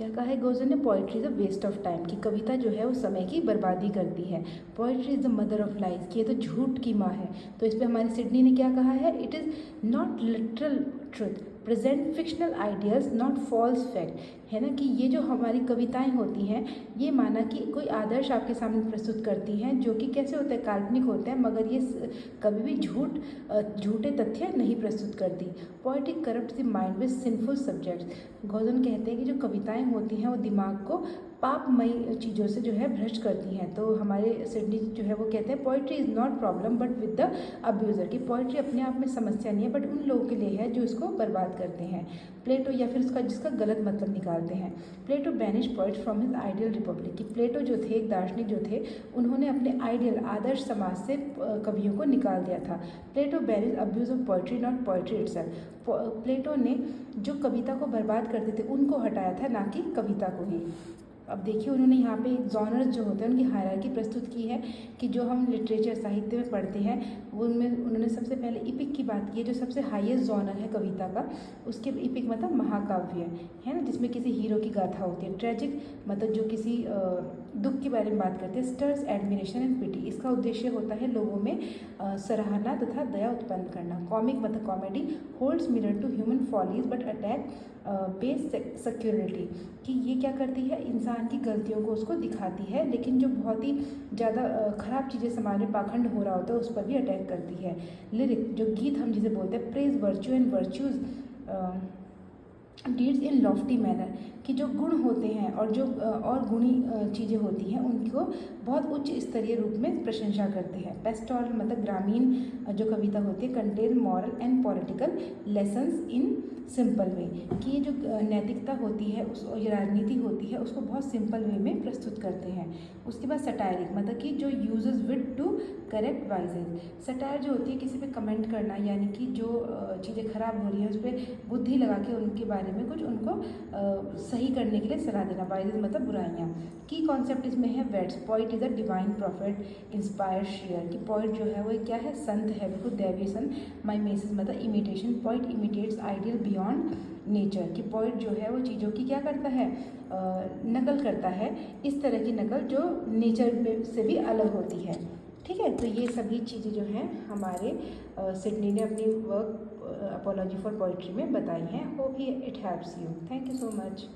क्या कहा है गोजन ने? Poetry is a waste of time, कि कविता जो है वो समय की बर्बादी करती है। Poetry is the mother of lies, कि ये तो झूठ की माँ है। तो इस पर हमारी सिडनी ने क्या कहा है? It is not literal truth, present fictional ideas not false fact, है ना। कि ये जो हमारी कविताएं होती हैं ये माना कि कोई आदर्श आपके सामने प्रस्तुत करती हैं जो कि कैसे होते हैं, काल्पनिक होते हैं, मगर ये कभी भी झूठे तथ्य नहीं प्रस्तुत करती। Poetic corrupt the mind with sinful subjects. Gordon कहते हैं कि जो कविताएं होती हैं वो दिमाग को पापमयी चीज़ों से जो है भ्रष्ट करती हैं। तो हमारे सिडनी जो है वो कहते हैं poetry is not problem but with the abuser, की पोइट्री अपने आप में समस्या नहीं है बट उन लोगों के लिए है जो इसको बर्बाद करते हैं। प्लेटो, या फिर उसका जिसका गलत मतलब निकालते हैं। Plato banish poets from his ideal republic, कि प्लेटो जो थे, एक दार्शनिक जो थे, उन्होंने अपने आइडियल आदर्श समाज से कवियों को निकाल दिया था। Plato banish abuse of poetry not poetry itself. Plato ने जो कविता को बर्बाद करते थे उनको हटाया था, ना कि कविता को ही। अब देखिए उन्होंने यहाँ पे जॉनर्स जो होते हैं उनकी हायरार्की प्रस्तुत की है, कि जो हम लिटरेचर साहित्य में पढ़ते हैं वो उनमें उन्होंने सबसे पहले इपिक की बात की है, जो सबसे हाईएस्ट जॉनर है कविता का। उसके इपिक मतलब महाकाव्य है ना, जिसमें किसी हीरो की गाथा होती है। ट्रेजिक मतलब जो किसी दुख के बारे में बात करते हैं। स्टर्स एडमिरेशन एंड पिटी, इसका उद्देश्य होता है लोगों में सराहना तथा दया उत्पन्न करना। कॉमिक मतलब comedy holds mirror to human follies but attack base security, कि ये क्या करती है, इंसान की गलतियों को उसको दिखाती है, लेकिन जो बहुत ही ज़्यादा ख़राब चीज़ें समाज में पाखंड हो रहा होता है उस पर भी अटैक करती है। लिरिक जो गीत हम जिसे बोलते हैं, praise virtue and virtues deeds in Lofty manner, कि जो गुण होते हैं और जो और गुणी चीज़ें होती हैं उनको बहुत उच्च स्तरीय रूप में प्रशंसा करते हैं। पेस्टोरल मतलब ग्रामीण जो कविता होती है, contain moral and political lessons in simple way, कि ये जो नैतिकता होती है उस ये राजनीति होती है उसको बहुत सिंपल वे में प्रस्तुत करते हैं। उसके बाद सटायरिक मतलब कि जो uses wit to correct vices. Satire जो होती है किसी पे कमेंट करना, यानी कि जो चीज़ें खराब हो रही हैं उस पर बुद्धि लगा के उनके बारे में कुछ उनको सही करने के लिए सलाह देना। वाइजेज मतलब बुराइयाँ। की कॉन्सेप्ट इसमें है वेट्स, poet is a divine prophet inspire share, कि पॉइट जो है वो क्या है, संत है, बिल्कुल दैवीय संत। माइमेसिस मतलब imitation, poet imitates ideal beyond nature, कि पॉइट जो है वो चीज़ों की क्या करता है, नकल करता है, इस तरह की नकल जो नेचर से भी अलग होती है। ठीक है, तो ये सभी चीज़ें जो हैं हमारे सिडनी ने अपनी वर्क अपॉलॉजी फॉर पोइट्री में बताई हैं। Hope it helps you. Thank you so much.